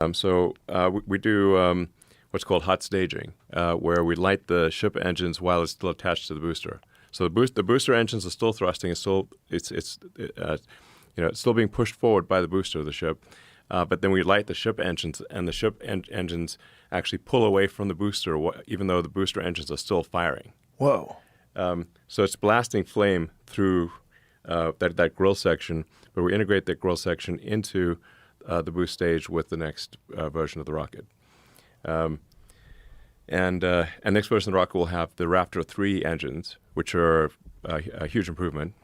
We do what's called hot staging, where we light the ship engines while it's still attached to the booster. So the booster engines are still thrusting. It's still being pushed forward by the booster of the ship. But then we light the ship engines, and the ship engines actually pull away from the booster, even though the booster engines are still firing. Whoa. So it's blasting flame through that grill section, but we integrate that grill section into the boost stage with the next version of the rocket. And next version of the rocket will have the Raptor 3 engines, which are a huge improvement.